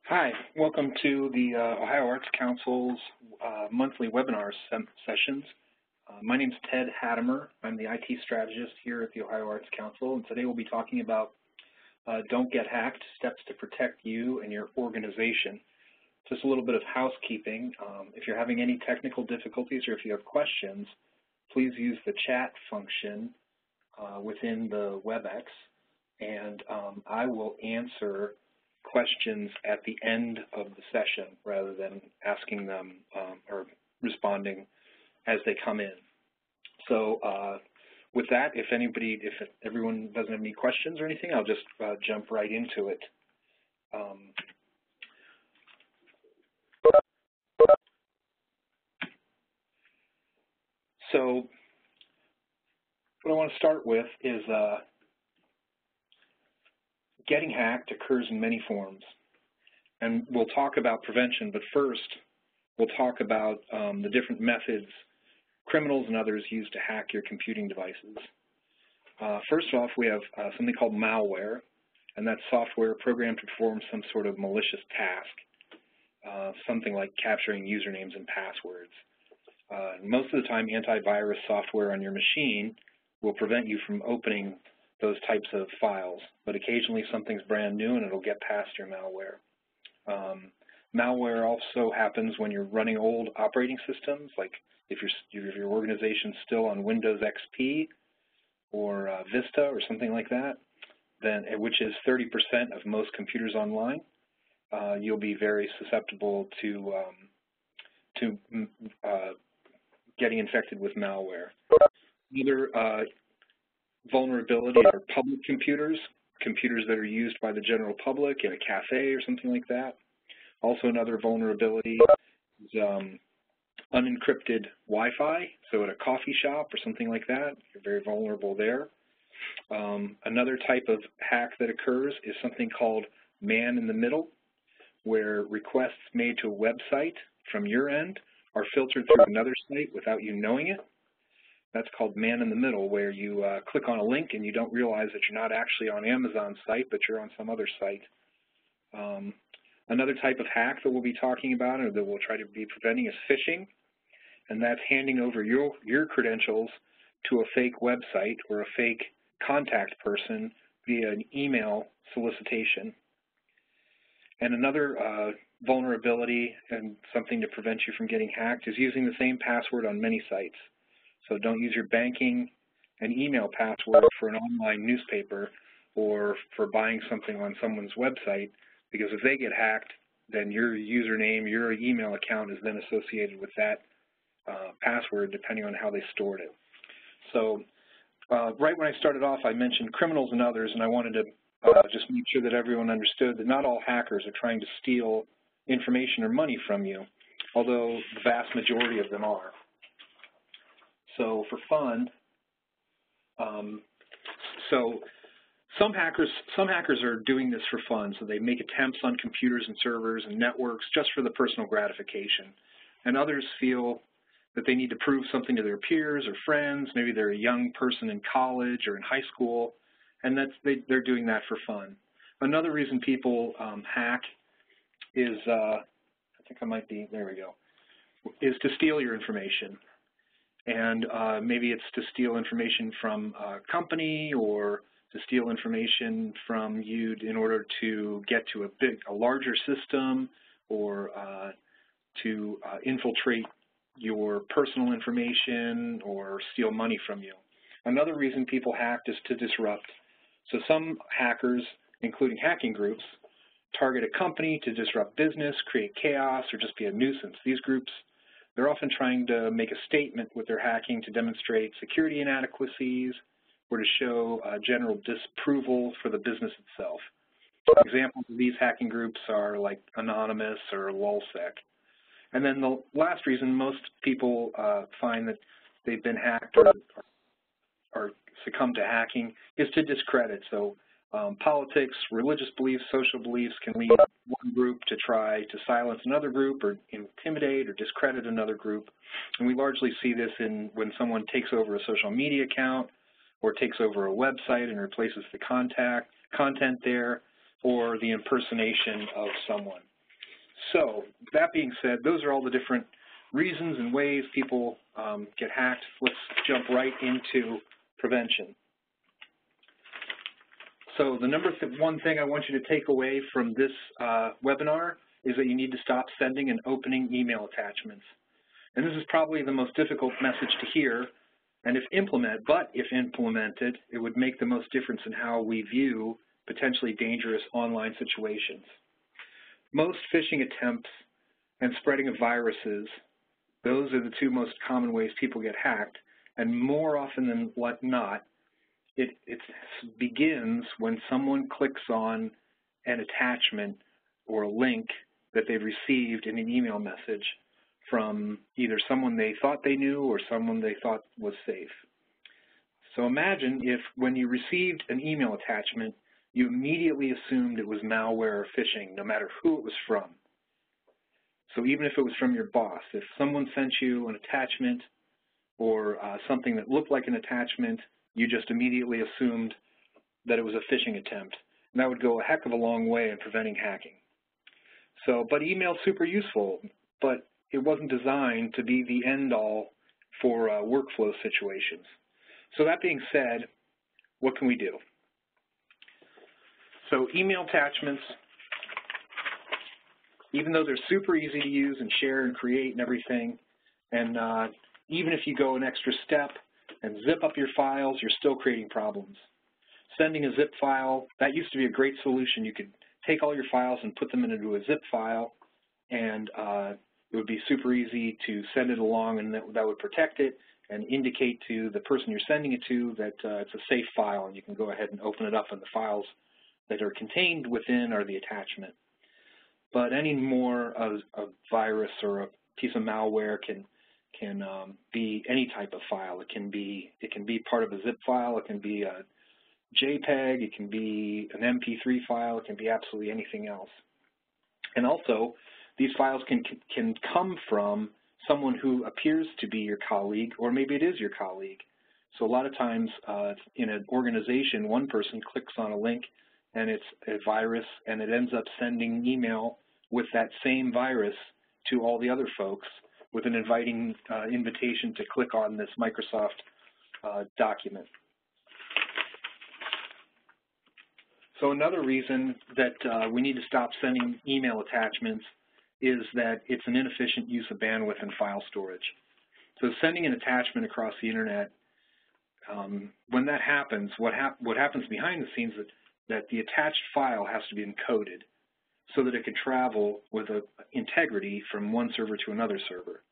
Hi, welcome to the Ohio Arts Council's monthly webinar sessions. My name is Ted Hattemer. I'm the IT strategist here at the Ohio Arts Council, and today we'll be talking about Don't Get Hacked, Steps to Protect You and Your Organization. Just a little bit of housekeeping. If you're having any technical difficulties or if you have questions, please use the chat function within the WebEx, and I will answer questions at the end of the session rather than asking them or responding as they come in. So with that, if everyone doesn't have any questions or anything, I'll just jump right into it. So what I want to start with is getting hacked occurs in many forms, and we'll talk about prevention, but first we'll talk about the different methods criminals and others use to hack your computing devices. First off, we have something called malware, and that's software programmed to perform some sort of malicious task, something like capturing usernames and passwords. Most of the time, antivirus software on your machine will prevent you from opening those types of files, but occasionally something's brand new and it'll get past your malware. Malware also happens when you're running old operating systems, like if your organization's still on Windows XP or Vista or something like that, then which is 30% of most computers online. You'll be very susceptible to getting infected with malware. Another vulnerability are public computers that are used by the general public in a cafe or something like that. Also another vulnerability is unencrypted Wi-Fi, so at a coffee shop or something like that, you're very vulnerable there. Another type of hack that occurs is something called man-in-the-middle, where requests made to a website from your end are filtered through another site without you knowing it. That's called man-in-the-middle, where you click on a link and you don't realize that you're not actually on Amazon's site, but you're on some other site. Another type of hack that we'll be talking about or that we'll try to be preventing is phishing, and that's handing over your credentials to a fake website or a fake contact person via an email solicitation. And another vulnerability and something to prevent you from getting hacked is using the same password on many sites. So don't use your banking and email password for an online newspaper or for buying something on someone's website, because if they get hacked, then your username, your email account is then associated with that password depending on how they stored it. So right when I started off, I mentioned criminals and others, and I wanted to just make sure that everyone understood that not all hackers are trying to steal information or money from you, although the vast majority of them are. So for fun, some hackers are doing this for fun. So they make attempts on computers and servers and networks just for the personal gratification. And others feel that they need to prove something to their peers or friends. Maybe they're a young person in college or in high school, and they're doing that for fun. Another reason people hack is, I think I might be, there we go, is to steal your information. And maybe it's to steal information from a company or to steal information from you in order to get to a larger system, or to infiltrate your personal information or steal money from you. Another reason people hacked is to disrupt. So some hackers, including hacking groups, target a company to disrupt business, create chaos, or just be a nuisance. These groups, they're often trying to make a statement with their hacking to demonstrate security inadequacies or to show general disapproval for the business itself. Examples of these hacking groups are like Anonymous or LulzSec. And then the last reason most people find that they've been hacked or succumb to hacking is to discredit. So politics, religious beliefs, social beliefs can lead one group to try to silence another group or intimidate or discredit another group. And we largely see this when someone takes over a social media account or takes over a website and replaces the content there, or the impersonation of someone. So that being said, those are all the different reasons and ways people get hacked. Let's jump right into prevention. So the number one thing I want you to take away from this webinar is that you need to stop sending and opening email attachments. And this is probably the most difficult message to hear, and if implemented, it would make the most difference in how we view potentially dangerous online situations. Most phishing attempts and spreading of viruses, those are the two most common ways people get hacked, and more often than not, it begins when someone clicks on an attachment or a link that they've received in an email message from either someone they thought they knew or someone they thought was safe. So imagine if when you received an email attachment, you immediately assumed it was malware or phishing, no matter who it was from. So even if it was from your boss, if someone sent you an attachment or something that looked like an attachment, you just immediately assumed that it was a phishing attempt. And that would go a heck of a long way in preventing hacking. So, but email's super useful, but it wasn't designed to be the end-all for workflow situations. So that being said, what can we do? So email attachments, even though they're super easy to use and share and create and everything, and even if you go an extra step and zip up your files, you're still creating problems. Sending a zip file, that used to be a great solution. You could take all your files and put them into a zip file, and it would be super easy to send it along, and that would protect it and indicate to the person you're sending it to that it's a safe file, and you can go ahead and open it up, and the files that are contained within are the attachment. But any more of a virus or a piece of malware can be any type of file. It can be part of a zip file. It can be a JPEG. It can be an MP3 file. It can be absolutely anything else. And also, these files can come from someone who appears to be your colleague, or maybe it is your colleague. So a lot of times in an organization, one person clicks on a link and it's a virus, and it ends up sending email with that same virus to all the other folks with an inviting invitation to click on this Microsoft document. So another reason that we need to stop sending email attachments is that it's an inefficient use of bandwidth and file storage. So sending an attachment across the internet, when that happens, what happens behind the scenes is that the attached file has to be encoded so that it can travel with integrity from one server to another server.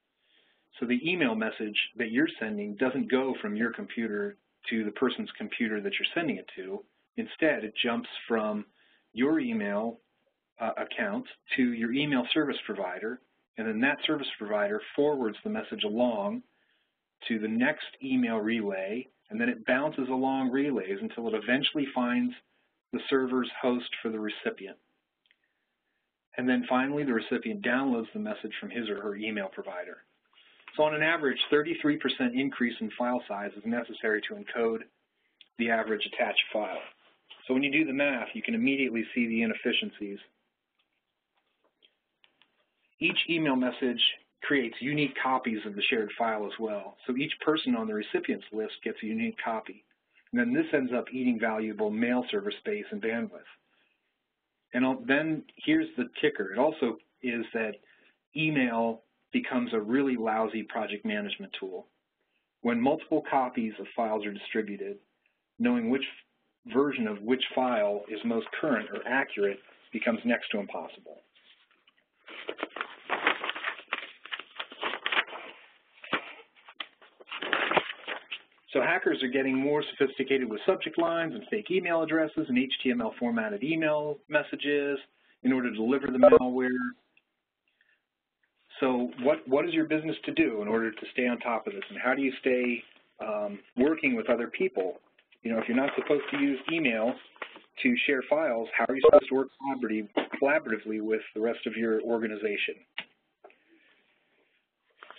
So the email message that you're sending doesn't go from your computer to the person's computer that you're sending it to. Instead, it jumps from your email account to your email service provider, and then that service provider forwards the message along to the next email relay, and then it bounces along relays until it eventually finds the server's host for the recipient. And then finally, the recipient downloads the message from his or her email provider. So on an average, 33% increase in file size is necessary to encode the average attached file. So when you do the math, you can immediately see the inefficiencies. Each email message creates unique copies of the shared file as well. So each person on the recipient's list gets a unique copy. And then this ends up eating valuable mail server space and bandwidth. And then here's the kicker. It also is that email becomes a really lousy project management tool. When multiple copies of files are distributed, knowing which version of which file is most current or accurate becomes next to impossible. So hackers are getting more sophisticated with subject lines and fake email addresses and HTML formatted email messages in order to deliver the malware. So what is your business to do in order to stay on top of this? And how do you stay working with other people? You know, if you're not supposed to use email to share files, how are you supposed to work collaboratively with the rest of your organization?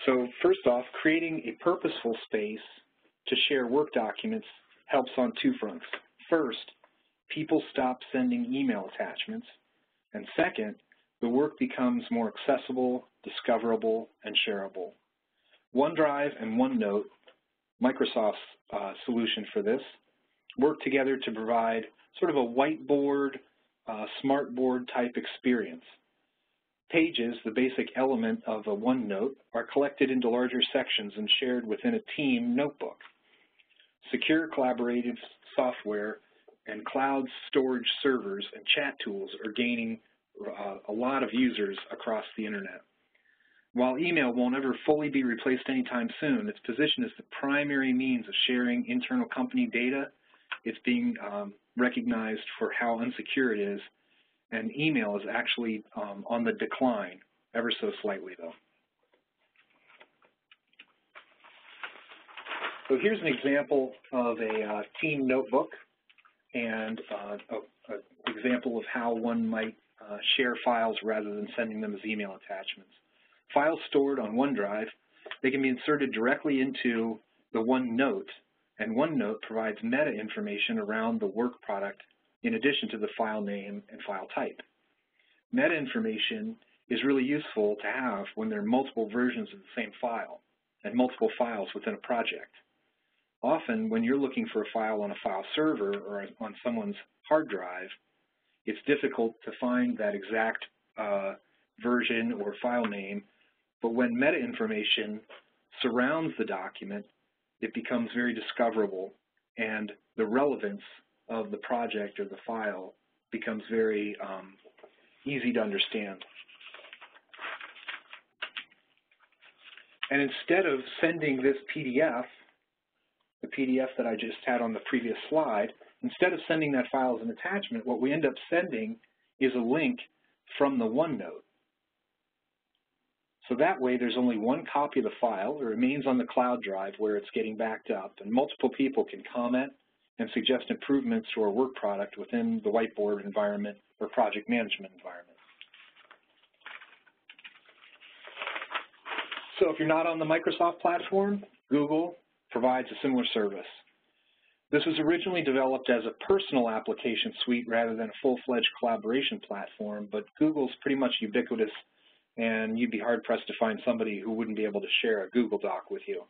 So first off, creating a purposeful space to share work documents helps on two fronts. First, people stop sending email attachments. And second, the work becomes more accessible, discoverable, and shareable. OneDrive and OneNote, Microsoft's solution for this, work together to provide sort of a whiteboard, smartboard type experience. Pages, the basic element of a OneNote, are collected into larger sections and shared within a team notebook. Secure collaborative software and cloud storage servers and chat tools are gaining a lot of users across the internet. While email won't ever fully be replaced anytime soon, its position as the primary means of sharing internal company data. It's being recognized for how unsecure it is, and email is actually on the decline, ever so slightly though. So here's an example of a team notebook and an example of how one might share files rather than sending them as email attachments. Files stored on OneDrive, they can be inserted directly into the OneNote, and OneNote provides meta information around the work product in addition to the file name and file type. Meta information is really useful to have when there are multiple versions of the same file and multiple files within a project. Often, when you're looking for a file on a file server or on someone's hard drive, it's difficult to find that exact version or file name, but when meta information surrounds the document, it becomes very discoverable, and the relevance of the project or the file becomes very easy to understand. And instead of sending this PDF, the PDF that I just had on the previous slide, instead of sending that file as an attachment, what we end up sending is a link from the OneNote. So that way there's only one copy of the file. It remains on the cloud drive where it's getting backed up, and multiple people can comment and suggest improvements to our work product within the whiteboard environment or project management environment. So if you're not on the Microsoft platform, Google provides a similar service. This was originally developed as a personal application suite rather than a full-fledged collaboration platform, but Google's pretty much ubiquitous, and you'd be hard-pressed to find somebody who wouldn't be able to share a Google Doc with you.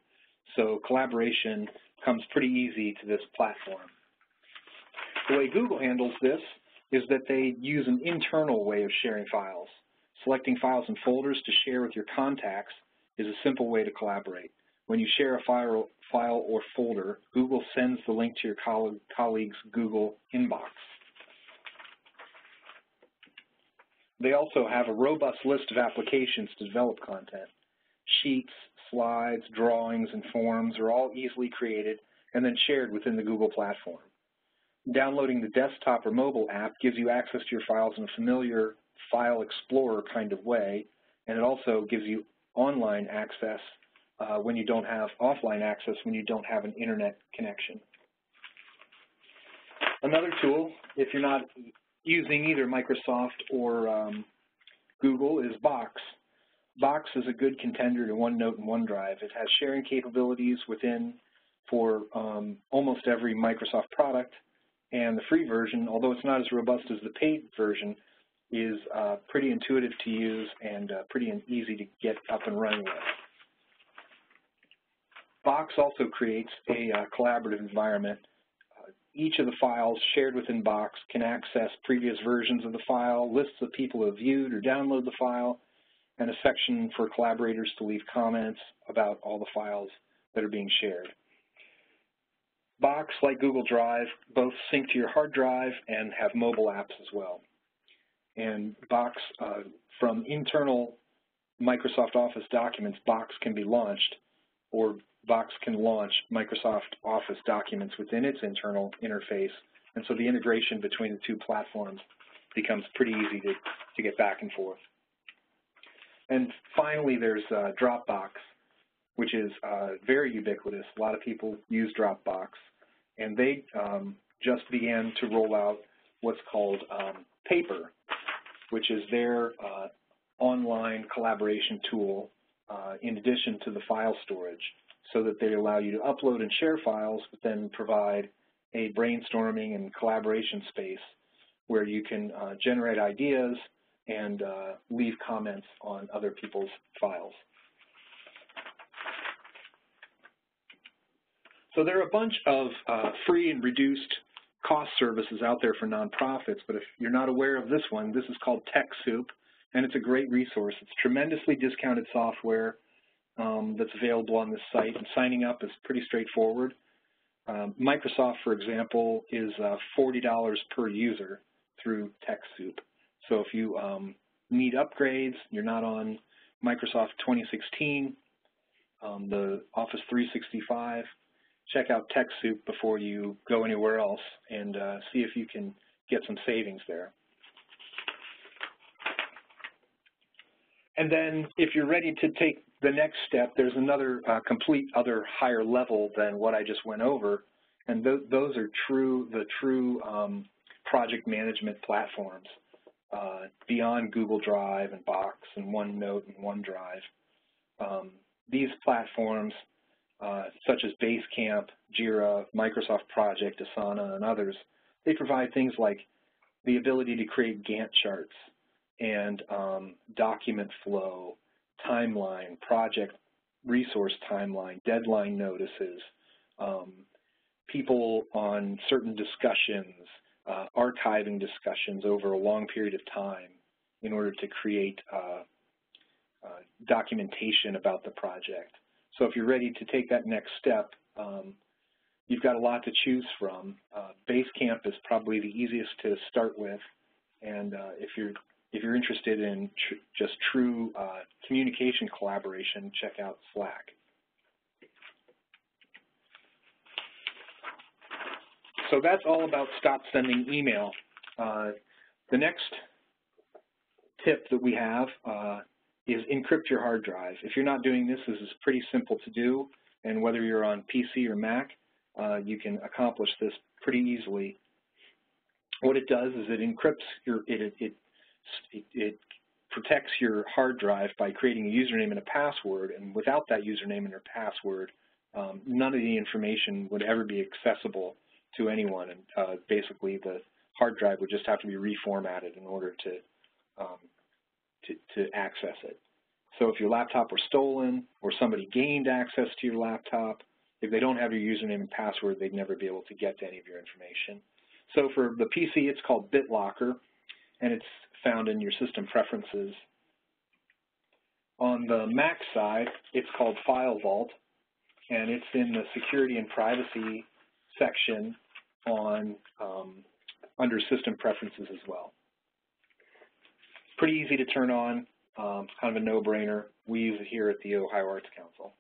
So collaboration comes pretty easy to this platform. The way Google handles this is that they use an internal way of sharing files. Selecting files and folders to share with your contacts is a simple way to collaborate. When you share a file or folder, Google sends the link to your colleague's Google inbox. They also have a robust list of applications to develop content. Sheets, slides, drawings, and forms are all easily created and then shared within the Google platform. Downloading the desktop or mobile app gives you access to your files in a familiar file explorer kind of way, and it also gives you online access when you don't have offline access when you don't have an internet connection. Another tool, if you're not using either Microsoft or Google, is Box. Box is a good contender to OneNote and OneDrive. It has sharing capabilities within for almost every Microsoft product, and the free version, although it's not as robust as the paid version, is pretty intuitive to use and pretty easy to get up and running with. Box also creates a collaborative environment. Each of the files shared within Box can access previous versions of the file, lists of people who have viewed or downloaded the file, and a section for collaborators to leave comments about all the files that are being shared. Box, like Google Drive, both sync to your hard drive and have mobile apps as well. And Box, from internal Microsoft Office documents, Box can be launched, or Box can launch Microsoft Office documents within its internal interface, and so the integration between the two platforms becomes pretty easy to get back and forth. And finally, there's Dropbox, which is very ubiquitous. A lot of people use Dropbox, and they just began to roll out what's called Paper, which is their online collaboration tool in addition to the file storage, so that they allow you to upload and share files, but then provide a brainstorming and collaboration space where you can generate ideas and leave comments on other people's files. So there are a bunch of free and reduced cost services out there for nonprofits, but if you're not aware of this one, this is called TechSoup, and it's a great resource. It's tremendously discounted software that's available on this site, and signing up is pretty straightforward. Microsoft, for example, is $40 per user through TechSoup. So if you need upgrades, you're not on Microsoft 2016, the Office 365, check out TechSoup before you go anywhere else and see if you can get some savings there. And then if you're ready to take the next step, there's another complete other higher level than what I just went over, and those are the true project management platforms beyond Google Drive and Box and OneNote and OneDrive. These platforms, such as Basecamp, Jira, Microsoft Project, Asana, and others, they provide things like the ability to create Gantt charts and document flow, timeline, project resource timeline, deadline notices, people on certain discussions, archiving discussions over a long period of time in order to create documentation about the project. So if you're ready to take that next step, you've got a lot to choose from. Basecamp is probably the easiest to start with, and if you're interested in just true communication collaboration, check out Slack. So that's all about stop sending email. The next tip that we have is encrypt your hard drive. If you're not doing this, this is pretty simple to do, and whether you're on PC or Mac, you can accomplish this pretty easily. What it does is it encrypts it protects your hard drive by creating a username and a password, and without that username and or password, none of the information would ever be accessible to anyone, and basically the hard drive would just have to be reformatted in order to access it. So if your laptop were stolen or somebody gained access to your laptop, if they don't have your username and password, they'd never be able to get to any of your information. So for the PC, it's called BitLocker, and it's found in your system preferences. On the Mac side, it's called File Vault, and it's in the security and privacy section on under system preferences as well. Pretty easy to turn on, kind of a no-brainer. We use it here at the Ohio Arts Council.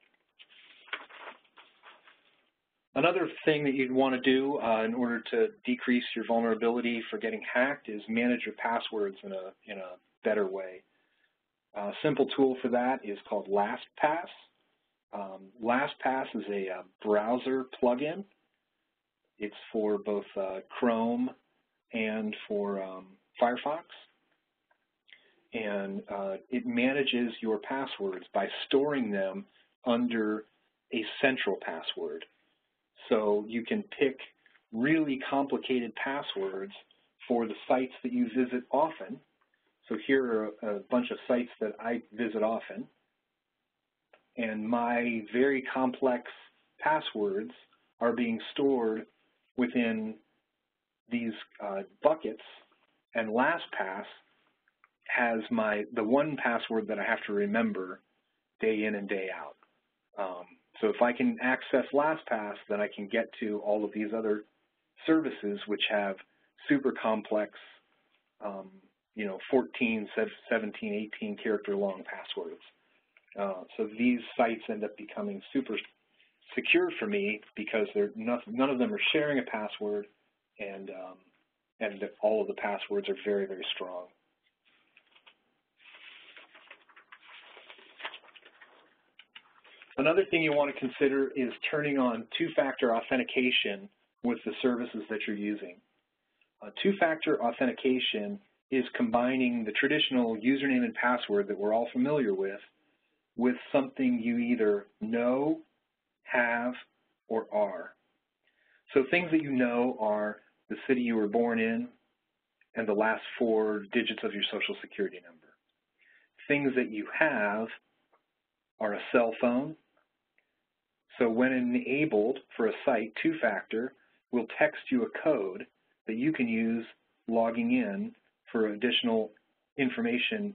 Another thing that you'd want to do in order to decrease your vulnerability for getting hacked is manage your passwords in a better way. A simple tool for that is called LastPass. LastPass is a browser plugin. It's for both Chrome and for Firefox. And it manages your passwords by storing them under a central password. So you can pick really complicated passwords for the sites that you visit often. So here are a bunch of sites that I visit often. And my very complex passwords are being stored within these buckets. And LastPass has the one password that I have to remember day in and day out. So if I can access LastPass, then I can get to all of these other services which have super complex, 14, 17, 18 character long passwords. So these sites end up becoming super secure for me because none of them are sharing a password, and all of the passwords are very, very strong. Another thing you want to consider is turning on two-factor authentication with the services that you're using. Two-factor authentication is combining the traditional username and password that we're all familiar with something you either know, have, or are. So things that you know are the city you were born in, and the last 4 digits of your Social Security number. Things that you have are a cell phone. So when enabled for a site, TwoFactor will text you a code that you can use logging in for additional information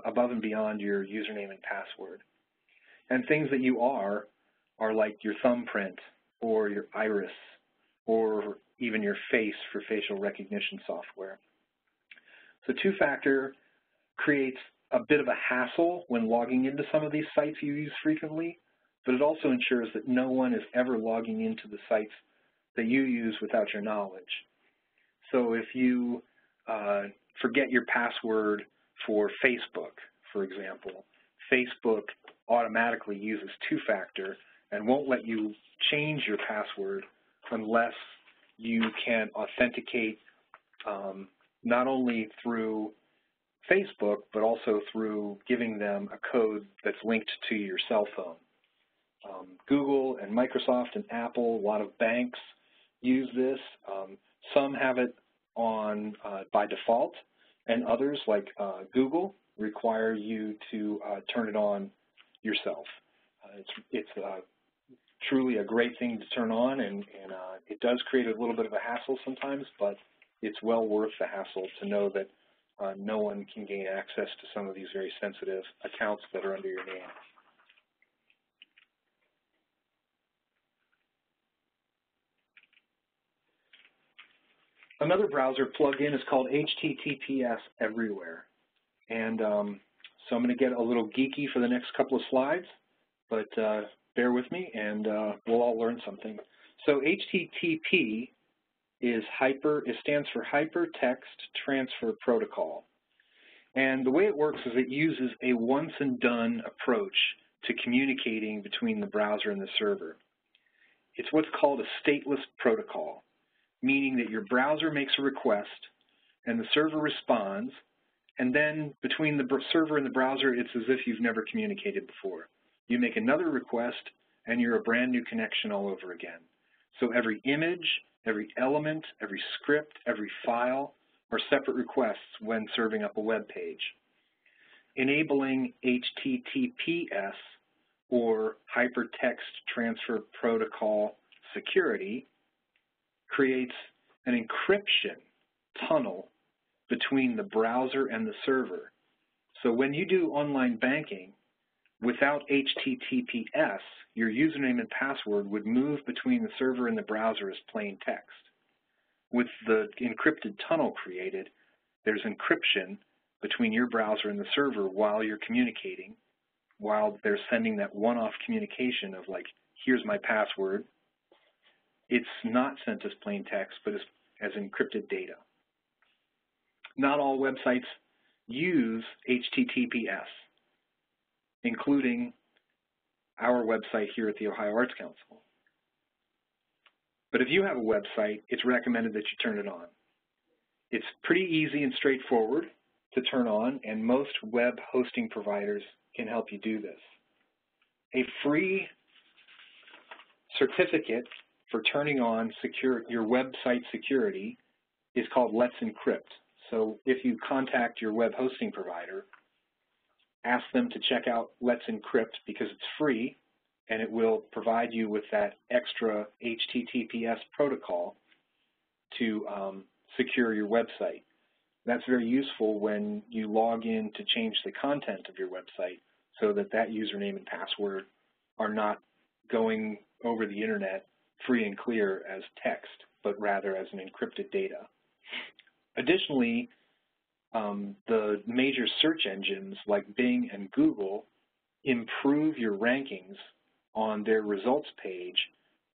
above and beyond your username and password. And things that you are like your thumbprint or your iris or even your face for facial recognition software. So TwoFactor creates a bit of a hassle when logging into some of these sites you use frequently, but it also ensures that no one is ever logging into the sites that you use without your knowledge. So if you forget your password for Facebook, for example, Facebook automatically uses TwoFactor and won't let you change your password unless you can authenticate not only through Facebook, but also through giving them a code that's linked to your cell phone. Google and Microsoft and Apple, a lot of banks use this. Some have it on by default, and others, like Google, require you to turn it on yourself. It's truly a great thing to turn on, and it does create a little bit of a hassle sometimes, but it's well worth the hassle to know that no one can gain access to some of these very sensitive accounts that are under your name. Another browser plugin is called HTTPS Everywhere. And so I'm going to get a little geeky for the next couple of slides, but bear with me and we'll all learn something. So HTTP it stands for Hypertext Transfer Protocol. And the way it works is it uses a once and done approach to communicating between the browser and the server. It's what's called a stateless protocol, meaning that your browser makes a request and the server responds, and then between the server and the browser, it's as if you've never communicated before. You make another request and you're a brand new connection all over again. So every image, every element, every script, every file are separate requests when serving up a web page. Enabling HTTPS, or Hypertext Transfer Protocol security, creates an encryption tunnel between the browser and the server. So when you do online banking, without HTTPS, your username and password would move between the server and the browser as plain text. With the encrypted tunnel created, there's encryption between your browser and the server while you're communicating, while they're sending that one-off communication of like, here's my password. It's not sent as plain text, but as encrypted data. Not all websites use HTTPS, including our website here at the Ohio Arts Council. But if you have a website, it's recommended that you turn it on. It's pretty easy and straightforward to turn on, and most web hosting providers can help you do this. A free certificate for turning on your website security is called Let's Encrypt. So if you contact your web hosting provider, ask them to check out Let's Encrypt because it's free and it will provide you with that extra HTTPS protocol to secure your website. That's very useful when you log in to change the content of your website so that that username and password are not going over the internet free and clear as text, but rather as an encrypted data. Additionally, the major search engines like Bing and Google improve your rankings on their results page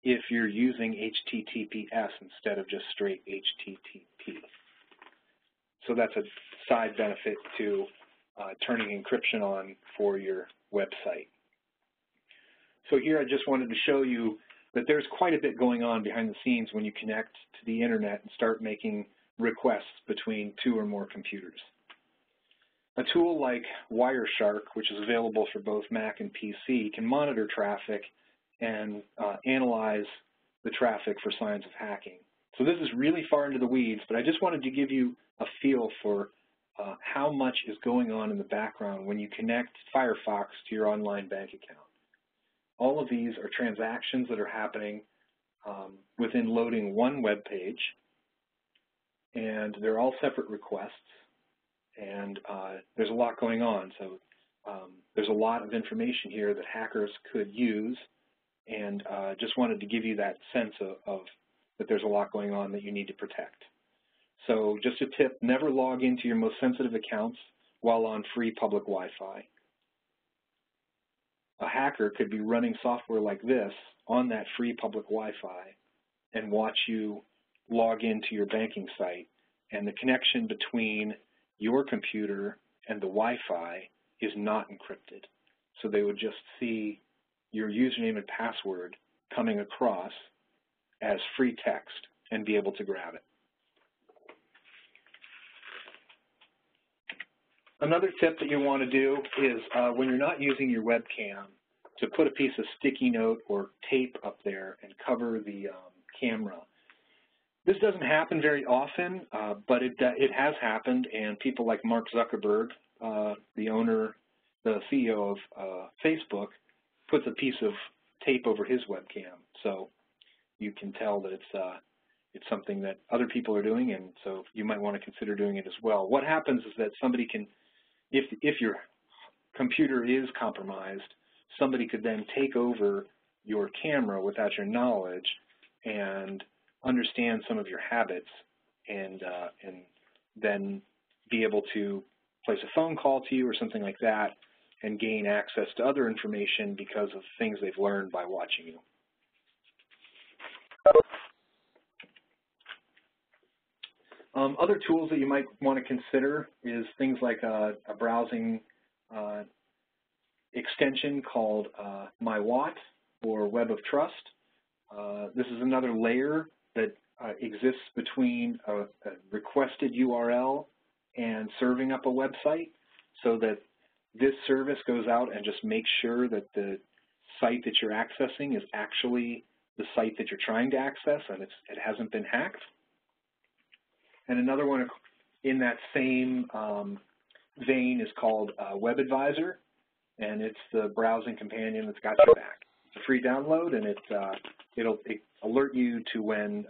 if you're using HTTPS instead of just straight HTTP. So that's a side benefit to turning encryption on for your website. So here I just wanted to show you that there's quite a bit going on behind the scenes when you connect to the internet and start making requests between 2 or more computers. A tool like Wireshark, which is available for both Mac and PC, can monitor traffic and analyze the traffic for signs of hacking. So this is really far into the weeds, but I just wanted to give you a feel for how much is going on in the background when you connect Firefox to your online bank account. All of these are transactions that are happening within loading one web page, and they're all separate requests, and there's a lot going on. So there's a lot of information here that hackers could use, and just wanted to give you that sense of that there's a lot going on that you need to protect. So just a tip, never log into your most sensitive accounts while on free public Wi-Fi. A hacker could be running software like this on that free public Wi-Fi and watch you log into your banking site, and the connection between your computer and the Wi-Fi is not encrypted. So they would just see your username and password coming across as free text and be able to grab it. Another tip that you want to do is when you're not using your webcam, to put a piece of sticky note or tape up there and cover the camera. This doesn't happen very often, but it has happened, and people like Mark Zuckerberg, the CEO of Facebook, puts a piece of tape over his webcam, so you can tell that it's something that other people are doing, and so you might want to consider doing it as well. What happens is that somebody can, if your computer is compromised, somebody could then take over your camera without your knowledge and understand some of your habits, and then be able to place a phone call to you or something like that and gain access to other information because of things they've learned by watching you. Other tools that you might want to consider is things like a browsing extension called MyWatt or Web of Trust. This is another layer that exists between a requested URL and serving up a website, so that this service goes out and just makes sure that the site that you're accessing is actually the site that you're trying to access and it hasn't been hacked. And another one in that same vein is called WebAdvisor, and it's the browsing companion that's got your back. It's a free download, and it'll alert you to when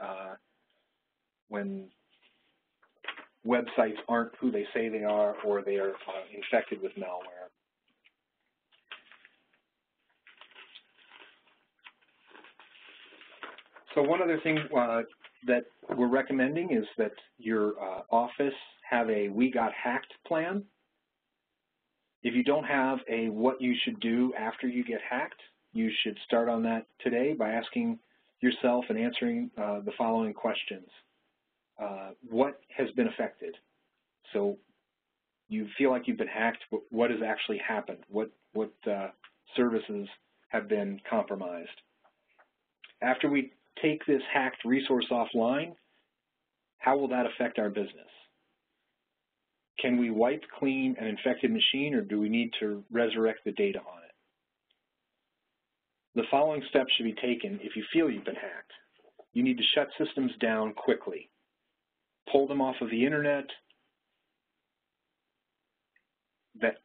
websites aren't who they say they are, or they are infected with malware. So one other thing that we're recommending is that your office have a We Got Hacked plan. If you don't have a what you should do after you get hacked, you should start on that today by asking yourself and answering the following questions. What has been affected? So you feel like you've been hacked, but what has actually happened? What services have been compromised? After we take this hacked resource offline, how will that affect our business? Can we wipe clean an infected machine, or do we need to resurrect the data on it? The following steps should be taken if you feel you've been hacked. You need to shut systems down quickly. Pull them off of the internet. That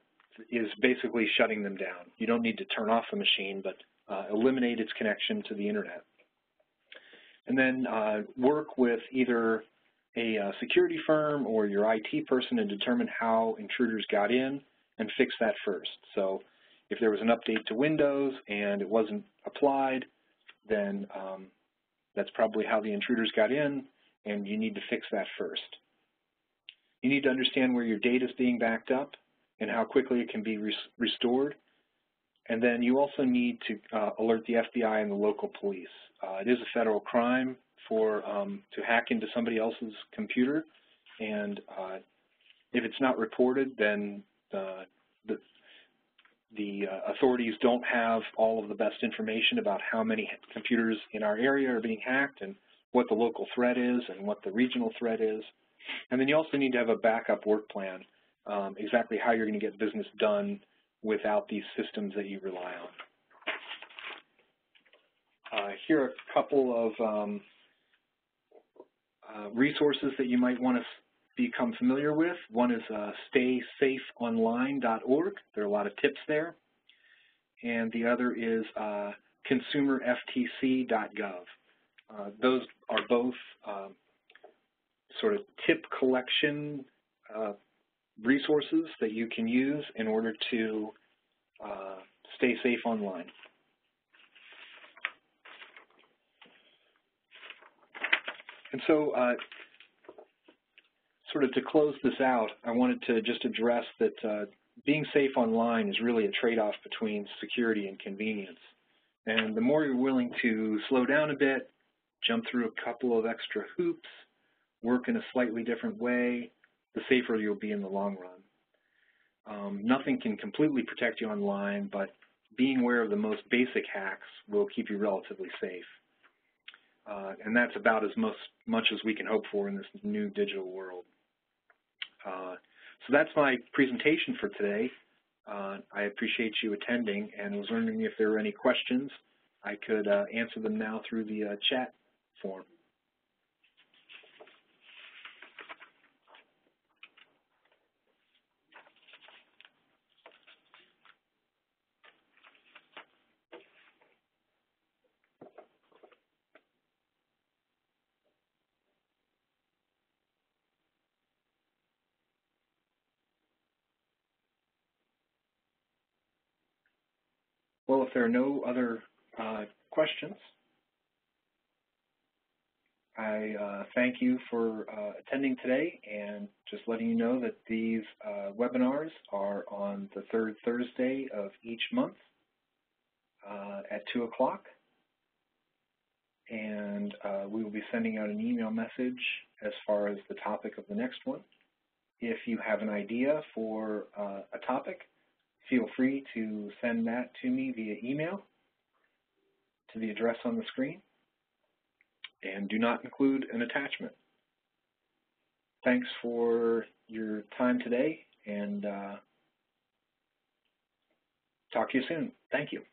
is basically shutting them down. You don't need to turn off the machine, but eliminate its connection to the internet. And then work with either a security firm or your IT person to determine how intruders got in and fix that first. So if there was an update to Windows and it wasn't applied, then that's probably how the intruders got in, and you need to fix that first. You need to understand where your data is being backed up and how quickly it can be restored. And then you also need to alert the FBI and the local police. It is a federal crime to hack into somebody else's computer, and if it's not reported, then the authorities don't have all of the best information about how many computers in our area are being hacked and what the local threat is and what the regional threat is. And then you also need to have a backup work plan, exactly how you're going to get business done without these systems that you rely on. Here are a couple of resources that you might want to become familiar with. One is staysafeonline.org. There are a lot of tips there. And the other is consumerftc.gov. Those are both sort of tip collection resources that you can use in order to stay safe online. And so sort of to close this out, I wanted to just address that being safe online is really a trade-off between security and convenience. And the more you're willing to slow down a bit, jump through a couple of extra hoops, work in a slightly different way, the safer you'll be in the long run. Nothing can completely protect you online, but being aware of the most basic hacks will keep you relatively safe. And that's about as much as we can hope for in this new digital world. So that's my presentation for today. I appreciate you attending, and was wondering if there were any questions. I could answer them now through the chat form. Well, if there are no other questions, I thank you for attending today, and just letting you know that these webinars are on the third Thursday of each month at 2 o'clock. And we will be sending out an email message as far as the topic of the next one. If you have an idea for a topic, feel free to send that to me via email to the address on the screen, and do not include an attachment. Thanks for your time today, and talk to you soon. Thank you.